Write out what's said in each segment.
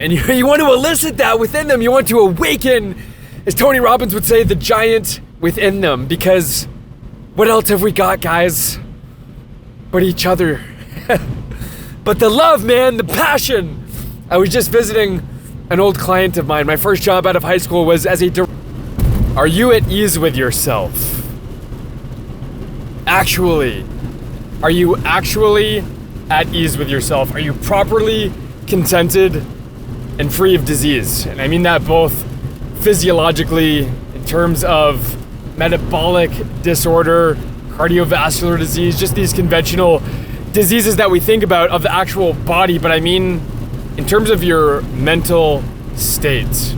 And you want to elicit that within them. You want to awaken, as Tony Robbins would say, the giant within them. Because what else have we got, guys, but each other? But the love, man, the passion. I was just visiting an old client of mine. My first job out of high school was as a Are you at ease with yourself? Actually. Are you actually at ease with yourself? Are you properly contented and free of disease? And I mean that both physiologically in terms of metabolic disorder, cardiovascular disease, just these conventional diseases that we think about of the actual body, but I mean in terms of your mental state.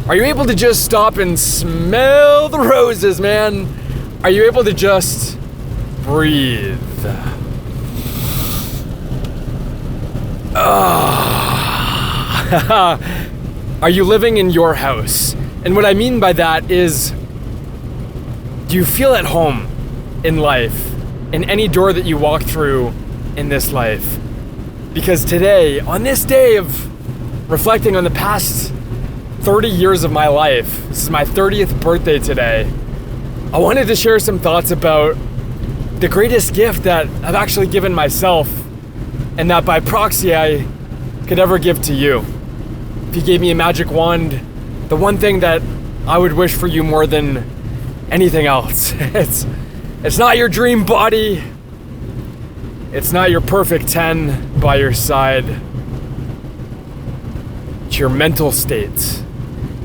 Are you able to just stop and smell the roses, man? Are you able to just breathe? Are you living in your house? And what I mean by that is, do you feel at home in life, in any door that you walk through in this life? Because today, on this day of reflecting on the past 30 years of my life, this is my 30th birthday today, I wanted to share some thoughts about the greatest gift that I've actually given myself, and that by proxy I could ever give to you. If you gave me a magic wand, the one thing that I would wish for you more than anything else, it's not your dream body, it's not your perfect 10 by your side, it's your mental state,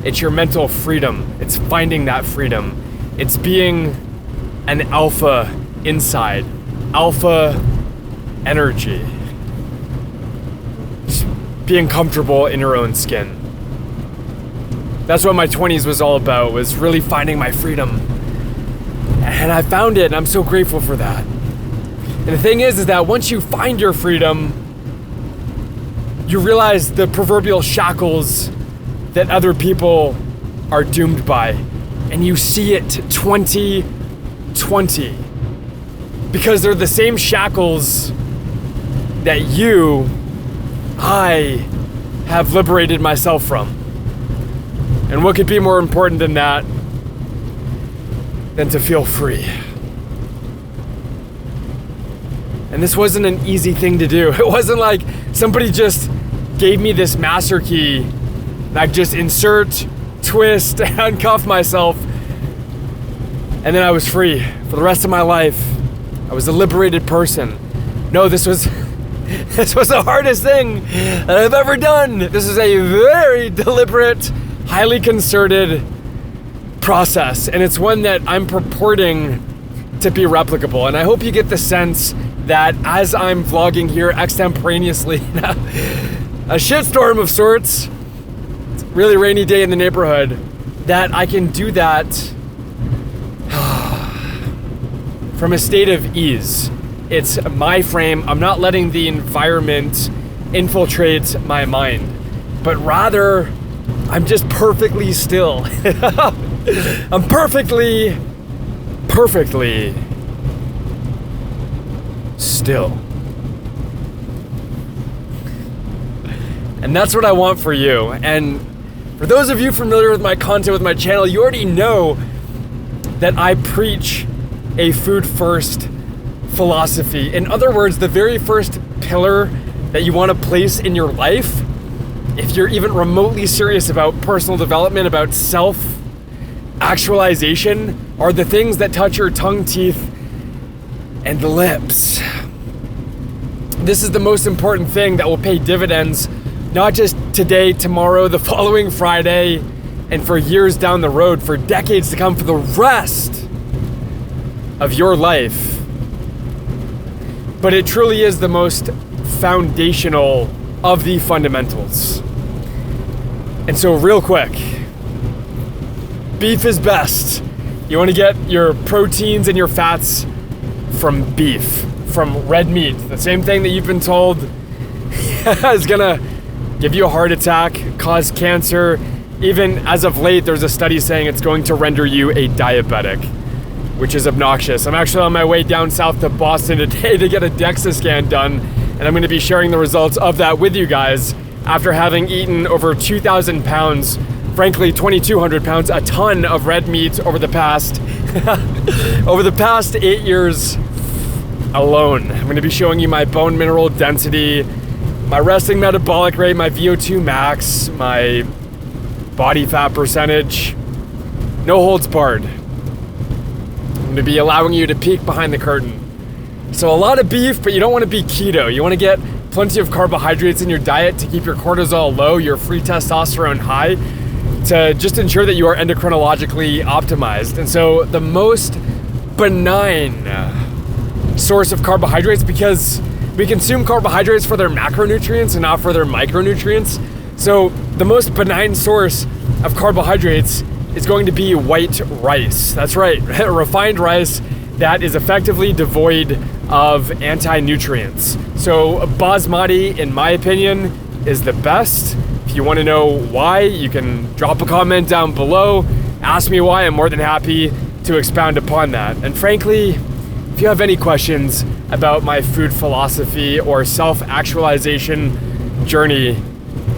it's your mental freedom, it's finding that freedom, it's being an alpha inside, alpha energy. Being comfortable in your own skin. That's what my 20s was all about, was really finding my freedom. And I found it, and I'm so grateful for that. And the thing is that once you find your freedom, you realize the proverbial shackles that other people are doomed by. And you see it 2020. Because they're the same shackles that I have liberated myself from. And what could be more important than that, than to feel free? And this wasn't an easy thing to do. It wasn't like somebody just gave me this master key and I just insert, twist, uncuff myself, and then I was free for the rest of my life. I was a liberated person. No, this was the hardest thing that I've ever done. This is a very deliberate, highly concerted process, and it's one that I'm purporting to be replicable. And I hope you get the sense that as I'm vlogging here extemporaneously, a shitstorm of sorts, it's a really rainy day in the neighborhood, that I can do that from a state of ease. It's my frame. I'm not letting the environment infiltrate my mind, but rather I'm just perfectly still. I'm perfectly still. And that's what I want for you. And for those of you familiar with my content, with my channel, you already know that I preach a food first philosophy. In other words, the very first pillar that you want to place in your life, if you're even remotely serious about personal development, about self-actualization, are the things that touch your tongue, teeth, and lips. This is the most important thing that will pay dividends, not just today, tomorrow, the following Friday, and for years down the road, for decades to come, for the rest of your life. But it truly is the most foundational of the fundamentals. And so real quick, beef is best. You want to get your proteins and your fats from beef, from red meat. The same thing that you've been told is gonna give you a heart attack, cause cancer. Even as of late, there's a study saying it's going to render you a diabetic, which is obnoxious. I'm actually on my way down south to Boston today to get a DEXA scan done, and I'm gonna be sharing the results of that with you guys after having eaten over 2,000 pounds, frankly 2,200 pounds, a ton of red meat over the past 8 years alone. I'm going to be showing you my bone mineral density, my resting metabolic rate, my VO2 max, my body fat percentage. No holds barred. I'm going to be allowing you to peek behind the curtain. So a lot of beef, but you don't want to be keto. You want to get plenty of carbohydrates in your diet to keep your cortisol low, your free testosterone high, to just ensure that you are endocrinologically optimized. And so the most benign source of carbohydrates, because we consume carbohydrates for their macronutrients and not for their micronutrients. So the most benign source of carbohydrates is going to be white rice. That's right, refined rice that is effectively devoid of anti-nutrients. So basmati, in my opinion, is the best. If you want to know why, you can drop a comment down below. Ask me why. I'm more than happy to expound upon that. And frankly, if you have any questions about my food philosophy or self-actualization journey,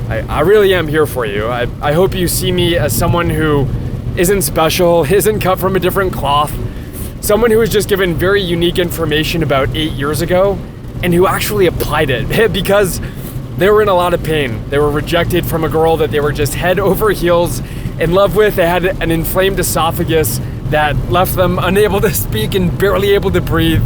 I really am here for you. I hope you see me as someone who isn't special, isn't cut from a different cloth, someone who was just given very unique information about 8 years ago and who actually applied it because they were in a lot of pain. They were rejected from a girl that they were just head over heels in love with. They had an inflamed esophagus that left them unable to speak and barely able to breathe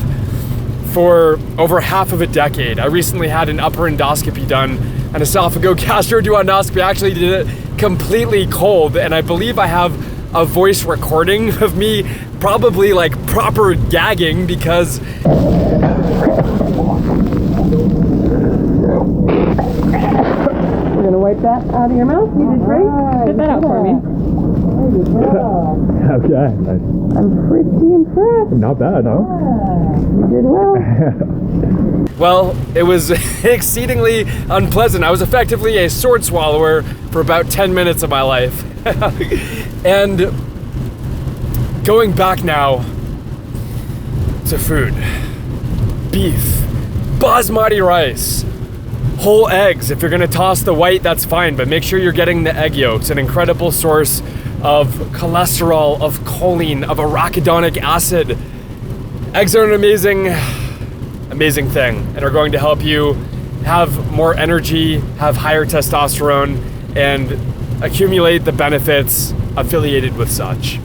for over half of a decade. I recently had an upper endoscopy done, an esophagogastroduodenoscopy. I actually did it completely cold, and I believe I have a voice recording of me probably like proper gagging because You're gonna wipe that out of your mouth? You did great. Spit that out for me. Okay. I'm pretty impressed. Not bad, huh? You did well. well, it was exceedingly unpleasant. I was effectively a sword swallower for about 10 minutes of my life. And going back now to food. Beef, basmati rice, whole eggs. If you're gonna toss the white, that's fine, but make sure you're getting the egg yolks, an incredible source of cholesterol, of choline, of arachidonic acid. Eggs are an amazing thing and are going to help you have more energy, have higher testosterone, and accumulate the benefits affiliated with such.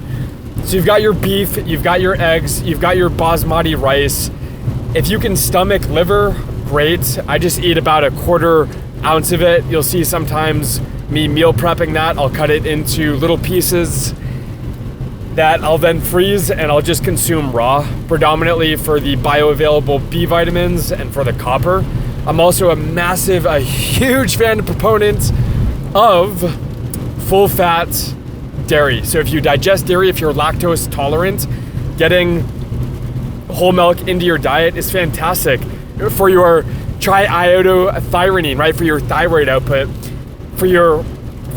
So you've got your beef, you've got your eggs, you've got your basmati rice. If you can stomach liver, great. I just eat about a 1/4 ounce of it. You'll see sometimes me meal prepping that. I'll cut it into little pieces that I'll then freeze and I'll just consume raw, predominantly for the bioavailable B vitamins and for the copper. I'm also a huge fan and proponent of full fat dairy. So if you digest dairy, if you're lactose tolerant, getting whole milk into your diet is fantastic for your triiodothyronine, right? For your thyroid output, for your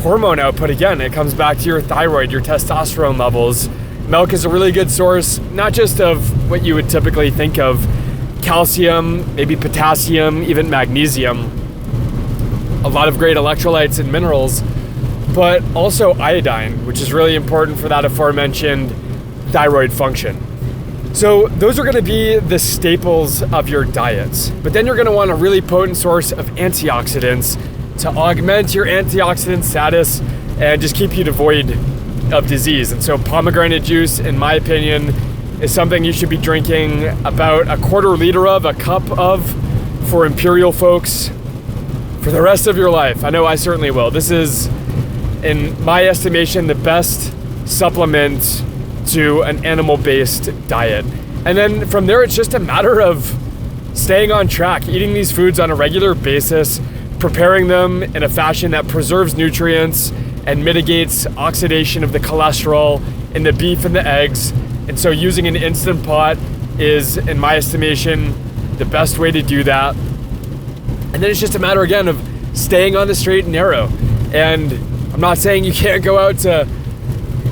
hormone output. Again, it comes back to your thyroid, your testosterone levels. Milk is a really good source, not just of what you would typically think of, calcium, maybe potassium, even magnesium, a lot of great electrolytes and minerals, but also iodine, which is really important for that aforementioned thyroid function. So those are gonna be the staples of your diets. But then you're gonna want a really potent source of antioxidants to augment your antioxidant status and just keep you devoid of disease. And so pomegranate juice, in my opinion, is something you should be drinking about a 1/4 liter of, a cup of, for imperial folks for the rest of your life. I know I certainly will. This is, in my estimation, the best supplement to an animal-based diet. And then from there, it's just a matter of staying on track, eating these foods on a regular basis, preparing them in a fashion that preserves nutrients and mitigates oxidation of the cholesterol in the beef and the eggs. And so using an Instant Pot is, in my estimation, the best way to do that. And then it's just a matter, again, of staying on the straight and narrow. And I'm not saying you can't go out to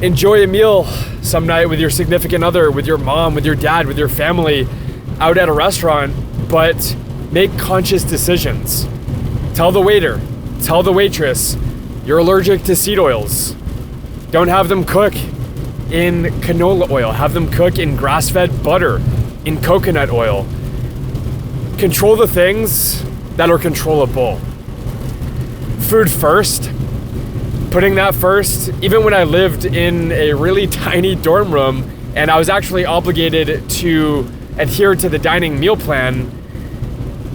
enjoy a meal some night with your significant other, with your mom, with your dad, with your family, out at a restaurant, but make conscious decisions. Tell the waiter tell the waitress you're allergic to seed oils. Don't have them cook in canola oil. Have them cook in grass-fed butter, in coconut oil. Control the things that are controllable. Food first. Putting that first, even when I lived in a really tiny dorm room and I was actually obligated to adhere to the dining meal plan,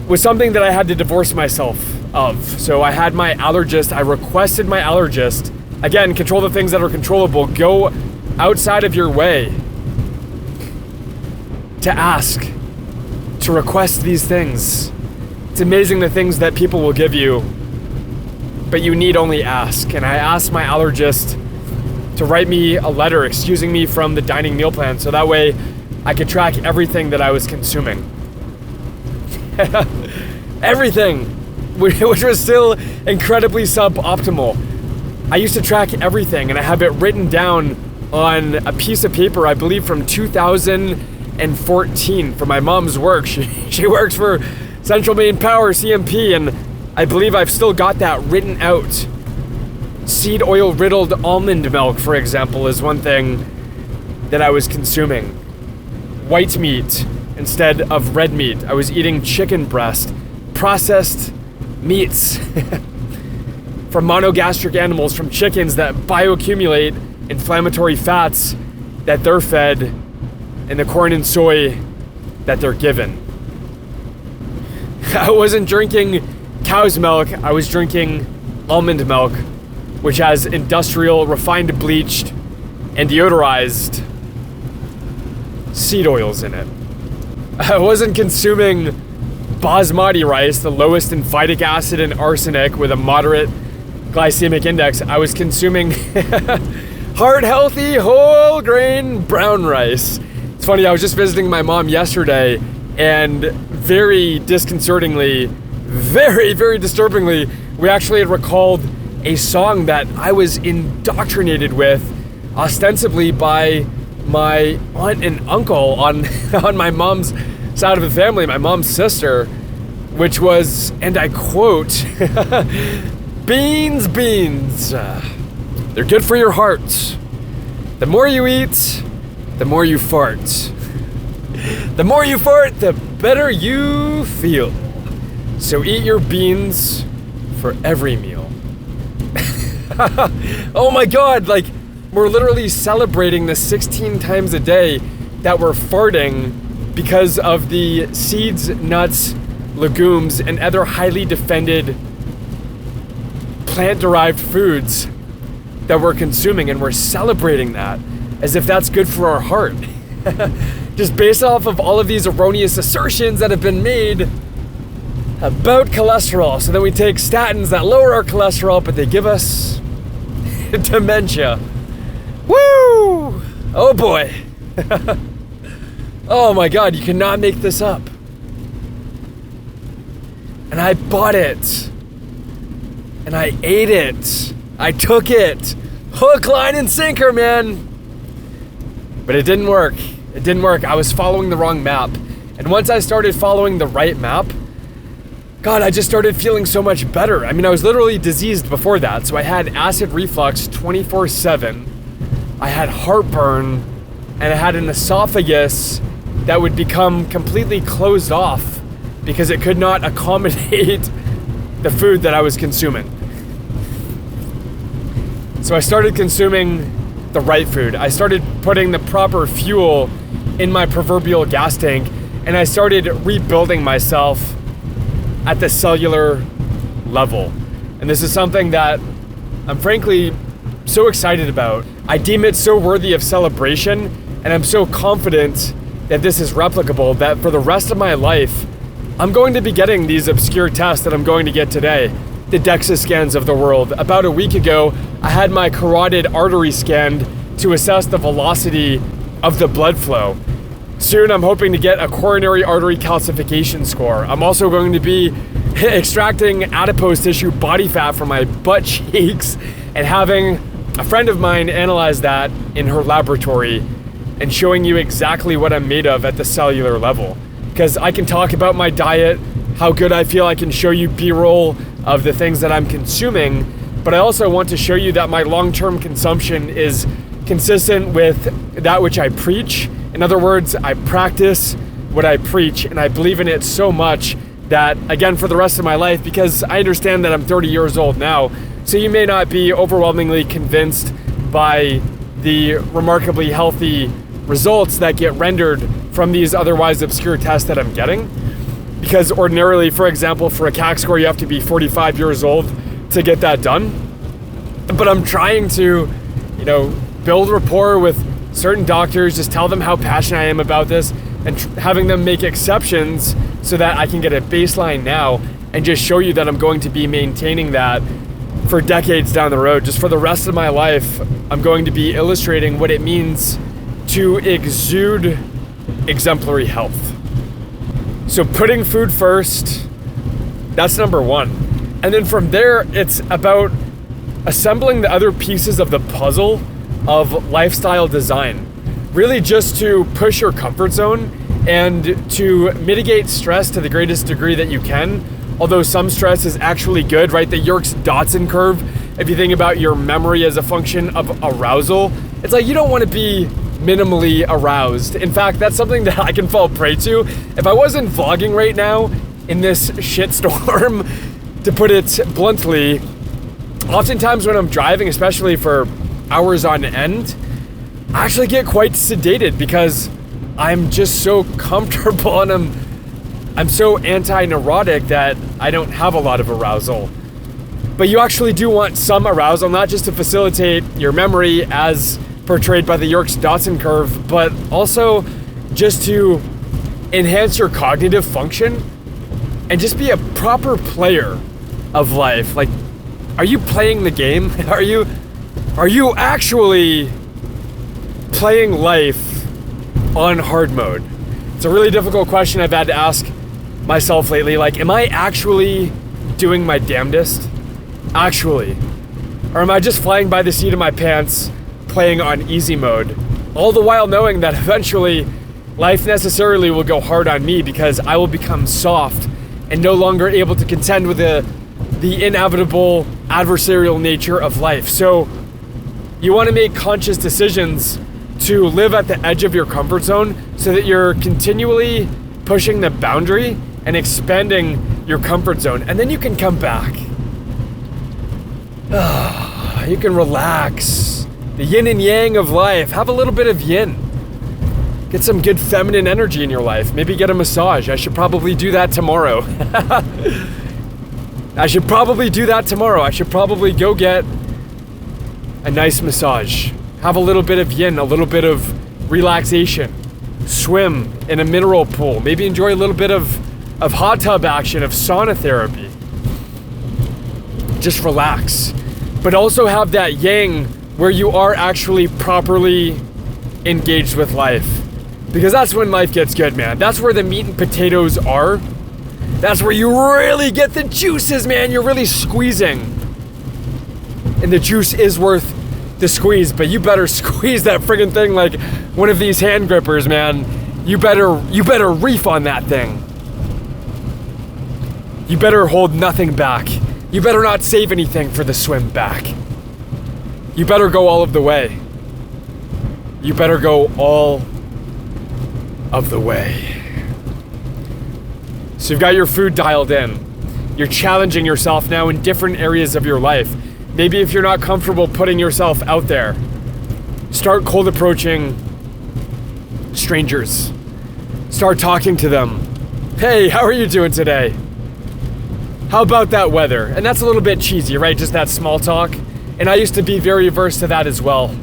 was something that I had to divorce myself of. So I had my allergist, I requested my allergist, again, control the things that are controllable, go outside of your way to ask, to request these things. It's amazing the things that people will give you, but you need only ask. And I asked my allergist to write me a letter excusing me from the dining meal plan so that way I could track everything that I was consuming. Everything, which was still incredibly suboptimal. I used to track everything and I have it written down on a piece of paper, I believe from 2014 for my mom's work. She works for Central Maine Power, CMP, and I believe I've still got that written out. Seed oil riddled almond milk, for example, is one thing that I was consuming. White meat instead of red meat. I was eating chicken breast, processed meats from monogastric animals, from chickens that bioaccumulate inflammatory fats that they're fed in the corn and soy that they're given. I wasn't drinking cow's milk, I was drinking almond milk, which has industrial, refined, bleached, and deodorized seed oils in it. I wasn't consuming basmati rice, the lowest in phytic acid and arsenic with a moderate glycemic index. I was consuming heart-healthy, whole-grain brown rice. It's funny, I was just visiting my mom yesterday, and very disconcertingly, very, very disturbingly, we actually had recalled a song that I was indoctrinated with, ostensibly by my aunt and uncle on my mom's side of the family, my mom's sister, which was, and I quote, beans, beans, they're good for your heart. The more you eat, the more you fart. The more you fart, the better you feel. So eat your beans for every meal. Oh my God, like we're literally celebrating the 16 times a day that we're farting because of the seeds, nuts, legumes, and other highly defended plant-derived foods that we're consuming, and we're celebrating that as if that's good for our heart. Just based off of all of these erroneous assertions that have been made about cholesterol. So then we take statins that lower our cholesterol, but they give us dementia. Woo! Oh boy. Oh my God, you cannot make this up. And I bought it. And I ate it. I took it. Hook, line, and sinker, man. But it didn't work. It didn't work. I was following the wrong map. And once I started following the right map, God, I just started feeling so much better. I mean, I was literally diseased before that. So I had acid reflux 24/7. I had heartburn, and I had an esophagus that would become completely closed off because it could not accommodate the food that I was consuming. So I started consuming the right food. I started putting the proper fuel in my proverbial gas tank, and I started rebuilding myself at the cellular level. And this is something that I'm frankly so excited about. I deem it so worthy of celebration, and I'm so confident that this is replicable that for the rest of my life, I'm going to be getting these obscure tests that I'm going to get today. The DEXA scans of the world. About a week ago, I had my carotid artery scanned to assess the velocity of the blood flow. Soon, I'm hoping to get a coronary artery calcification score. I'm also going to be extracting adipose tissue body fat from my butt cheeks and having a friend of mine analyze that in her laboratory and showing you exactly what I'm made of at the cellular level. Because I can talk about my diet, how good I feel, I can show you B-roll of the things that I'm consuming, but I also want to show you that my long-term consumption is consistent with that which I preach. In other words, I practice what I preach, and I believe in it so much that, again, for the rest of my life, because I understand that I'm 30 years old now, so you may not be overwhelmingly convinced by the remarkably healthy results that get rendered from these otherwise obscure tests that I'm getting. Because ordinarily, for example, for a CAC score, you have to be 45 years old to get that done. But I'm trying to, build rapport with certain doctors, just tell them how passionate I am about this, and having them make exceptions so that I can get a baseline now and just show you that I'm going to be maintaining that for decades down the road. Just for the rest of my life, I'm going to be illustrating what it means to exude exemplary health. So putting food first, that's number one. And then from there, it's about assembling the other pieces of the puzzle of lifestyle design. Really just to push your comfort zone and to mitigate stress to the greatest degree that you can. Although some stress is actually good, right? The Yerkes-Dodson curve, if you think about your memory as a function of arousal, it's like you don't want to be minimally aroused. In fact, that's something that I can fall prey to. If I wasn't vlogging right now in this shitstorm, to put it bluntly, oftentimes when I'm driving, especially for hours on end, I actually get quite sedated because I'm just so comfortable and I'm so anti-neurotic that I don't have a lot of arousal. But you actually do want some arousal, not just to facilitate your memory as portrayed by the Yerkes-Dodson curve, but also just to enhance your cognitive function and just be a proper player of life. Like, are you playing the game? Are you actually playing life on hard mode? It's a really difficult question I've had to ask myself lately. Like, am I actually doing my damnedest? Actually? Or am I just flying by the seat of my pants, playing on easy mode? All the while knowing that eventually life necessarily will go hard on me because I will become soft and no longer able to contend with the inevitable adversarial nature of life. So you want to make conscious decisions to live at the edge of your comfort zone so that you're continually pushing the boundary and expanding your comfort zone. And then you can come back. You can relax. The yin and yang of life. Have a little bit of yin. Get some good feminine energy in your life. Maybe get a massage. I should probably do that tomorrow. I should probably go get a nice massage. Have a little bit of yin, a little bit of relaxation. Swim in a mineral pool. Maybe enjoy a little bit of hot tub action, of sauna therapy. Just relax. But also have that yang where you are actually properly engaged with life. Because that's when life gets good, man. That's where the meat and potatoes are. That's where you really get the juices, man. You're really squeezing. And the juice is worth the squeeze, but you better squeeze that friggin' thing like one of these hand grippers, man. You better reef on that thing. You better hold nothing back. You better not save anything for the swim back. You better go all of the way. You better go all of the way. So you've got your food dialed in. You're challenging yourself now in different areas of your life. Maybe if you're not comfortable putting yourself out there, start cold approaching strangers. Start talking to them. Hey, how are you doing today? How about that weather? And that's a little bit cheesy, right? Just that small talk. And I used to be very averse to that as well.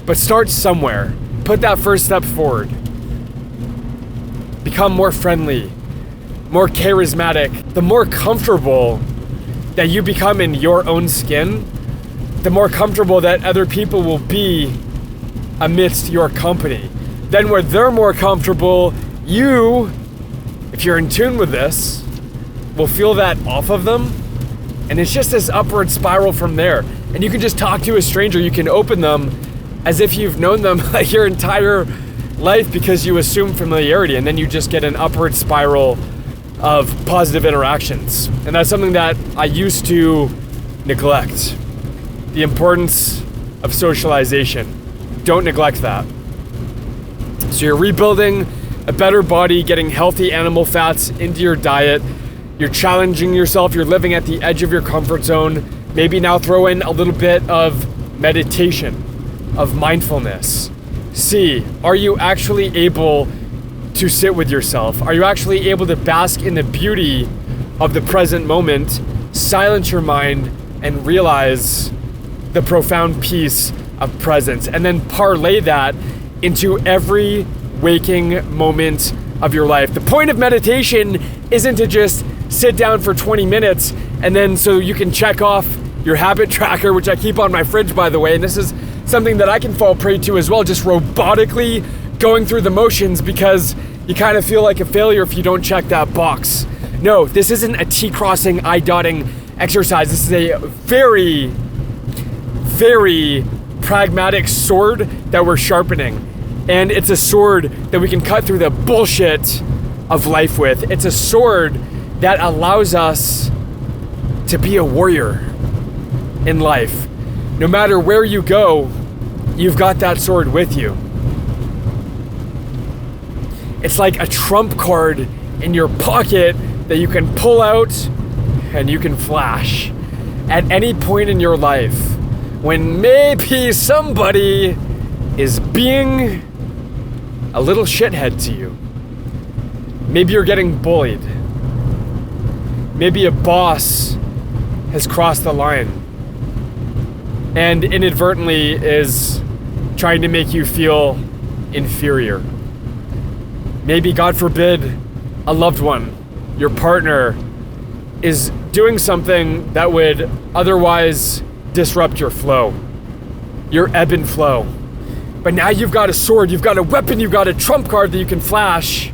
But start somewhere. Put that first step forward. Become more friendly, more charismatic. The more comfortable that you become in your own skin, the more comfortable that other people will be amidst your company. Then when they're more comfortable, you, if you're in tune with this, will feel that off of them. And it's just this upward spiral from there. And you can just talk to a stranger. You can open them as if you've known them like your entire life because you assume familiarity. And then you just get an upward spiral of positive interactions. And that's something that I used to neglect. The importance of socialization. Don't neglect that. So you're rebuilding a better body, getting healthy animal fats into your diet. You're challenging yourself. You're living at the edge of your comfort zone. Maybe now throw in a little bit of meditation, of mindfulness. See, are you actually able to sit with yourself? Are you actually able to bask in the beauty of the present moment, silence your mind, and realize the profound peace of presence, and then parlay that into every waking moment of your life? The point of meditation isn't to just sit down for 20 minutes and then so you can check off your habit tracker, which I keep on my fridge, by the way, and this is something that I can fall prey to as well, just robotically going through the motions because you kind of feel like a failure if you don't check that box. No, this isn't a T-crossing, I-dotting exercise. This is a very, very pragmatic sword that we're sharpening. And it's a sword that we can cut through the bullshit of life with. It's a sword that allows us to be a warrior in life. No matter where you go, you've got that sword with you. It's like a trump card in your pocket that you can pull out and you can flash at any point in your life when maybe somebody is being a little shithead to you. Maybe you're getting bullied. Maybe a boss has crossed the line and inadvertently is trying to make you feel inferior. Maybe, God forbid, a loved one, your partner, is doing something that would otherwise disrupt your flow, your ebb and flow. But now you've got a sword, you've got a weapon, you've got a trump card that you can flash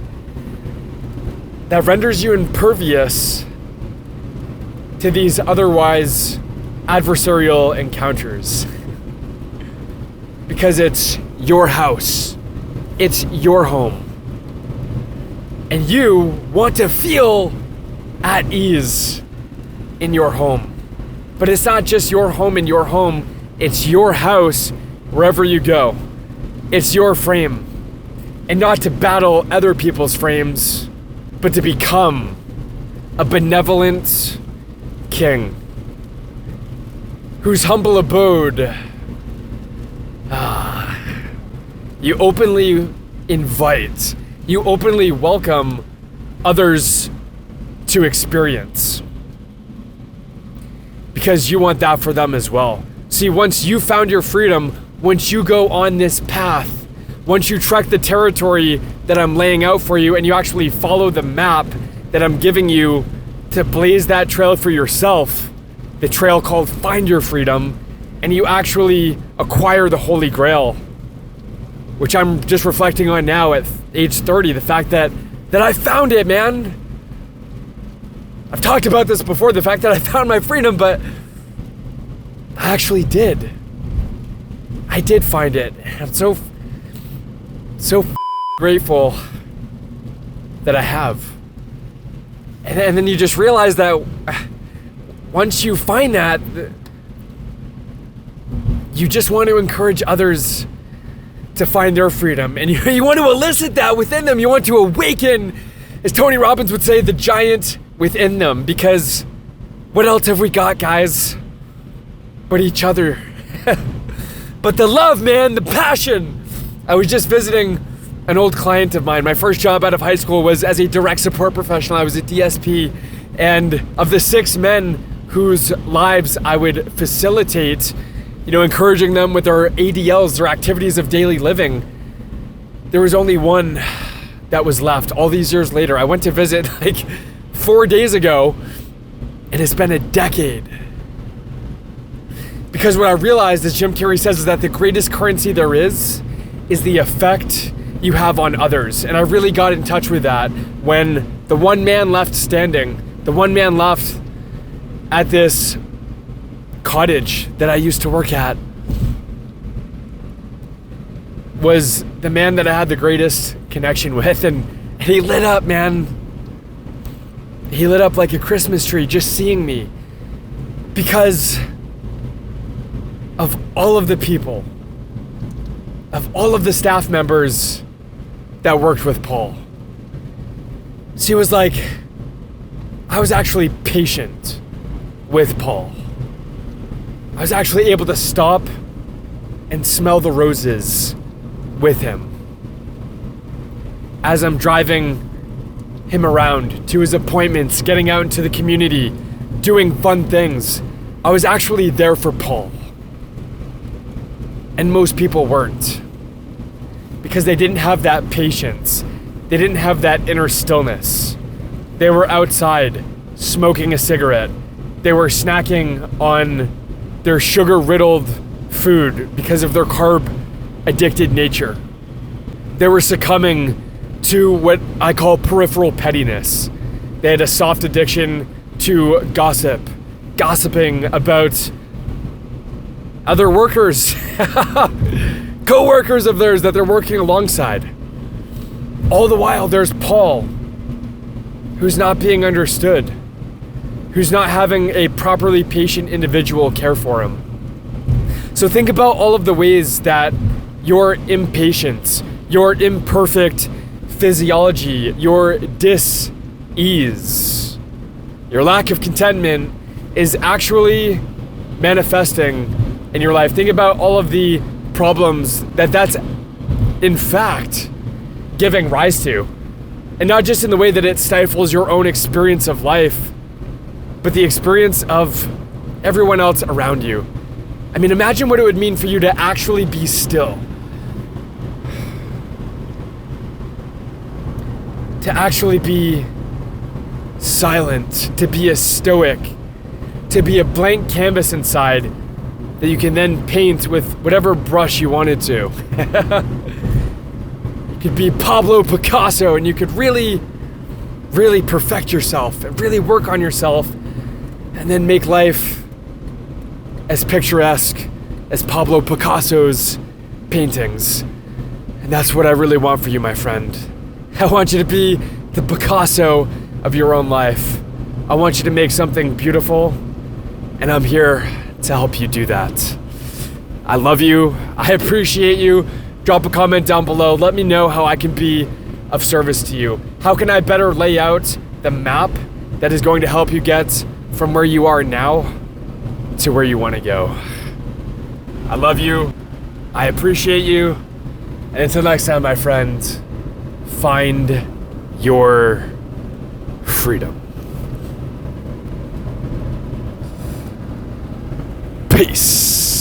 that renders you impervious to these otherwise adversarial encounters. Because it's your house, it's your home. And you want to feel at ease in your home. But it's not just your home in your home, it's your house wherever you go. It's your frame. And not to battle other people's frames, but to become a benevolent king whose humble abode you openly invite, you openly welcome others to experience. Because you want that for them as well. See, once you found your freedom, once you go on this path, once you trek the territory that I'm laying out for you and you actually follow the map that I'm giving you to blaze that trail for yourself, the trail called Find Your Freedom, and you actually acquire the Holy Grail, which I'm just reflecting on now at age 30, the fact that I found it, man. I've talked about this before, the fact that I found my freedom, but I actually did. I did find it. I'm so grateful that I have. And then you just realize that once you find that, you just want to encourage others to find their freedom. And you want to elicit that within them. You want to awaken, as Tony Robbins would say, the giant within them. Because what else have we got, guys, but each other? But the love, man, the passion. I was just visiting an old client of mine. My first job out of high school was as a direct support professional. I was a DSP. And of the 6 men whose lives I would facilitate, encouraging them with their ADLs, their activities of daily living, there was only one that was left all these years later. I went to visit 4 days ago, and it's been a decade. Because what I realized, as Jim Carrey says, is that the greatest currency there is the effect you have on others. And I really got in touch with that when the one man left standing, the one man left at this cottage that I used to work at, was the man that I had the greatest connection with, and he lit up, man. He lit up like a Christmas tree just seeing me, because of all of the people, of all of the staff members that worked with Paul. So he was like, I was actually patient with Paul. I was actually able to stop and smell the roses with him as I'm driving him around to his appointments, getting out into the community, doing fun things. I was actually there for Paul. And most people weren't, because they didn't have that patience. They didn't have that inner stillness. They were outside smoking a cigarette. They were snacking on their sugar-riddled food because of their carb-addicted nature. They were succumbing to what I call peripheral pettiness. They had a soft addiction to gossip, gossiping about other workers, co-workers of theirs that they're working alongside. All the while, there's Paul, who's not being understood, who's not having a properly patient individual care for him. So think about all of the ways that your impatience, your imperfect physiology, your dis-ease, your lack of contentment is actually manifesting in your life. Think about all of the problems that's in fact giving rise to. And not just in the way that it stifles your own experience of life, but the experience of everyone else around you. I mean, imagine what it would mean for you to actually be still. To actually be silent, to be a stoic, to be a blank canvas inside that you can then paint with whatever brush you wanted to. You could be Pablo Picasso, and you could really, really perfect yourself and really work on yourself, and then make life as picturesque as Pablo Picasso's paintings. And that's what I really want for you, my friend. I want you to be the Picasso of your own life. I want you to make something beautiful, and I'm here to help you do that. I love you. I appreciate you. Drop a comment down below. Let me know how I can be of service to you. How can I better lay out the map that is going to help you get from where you are now to where you want to go? I love you. I appreciate you. And until next time, my friend, find your freedom. Peace.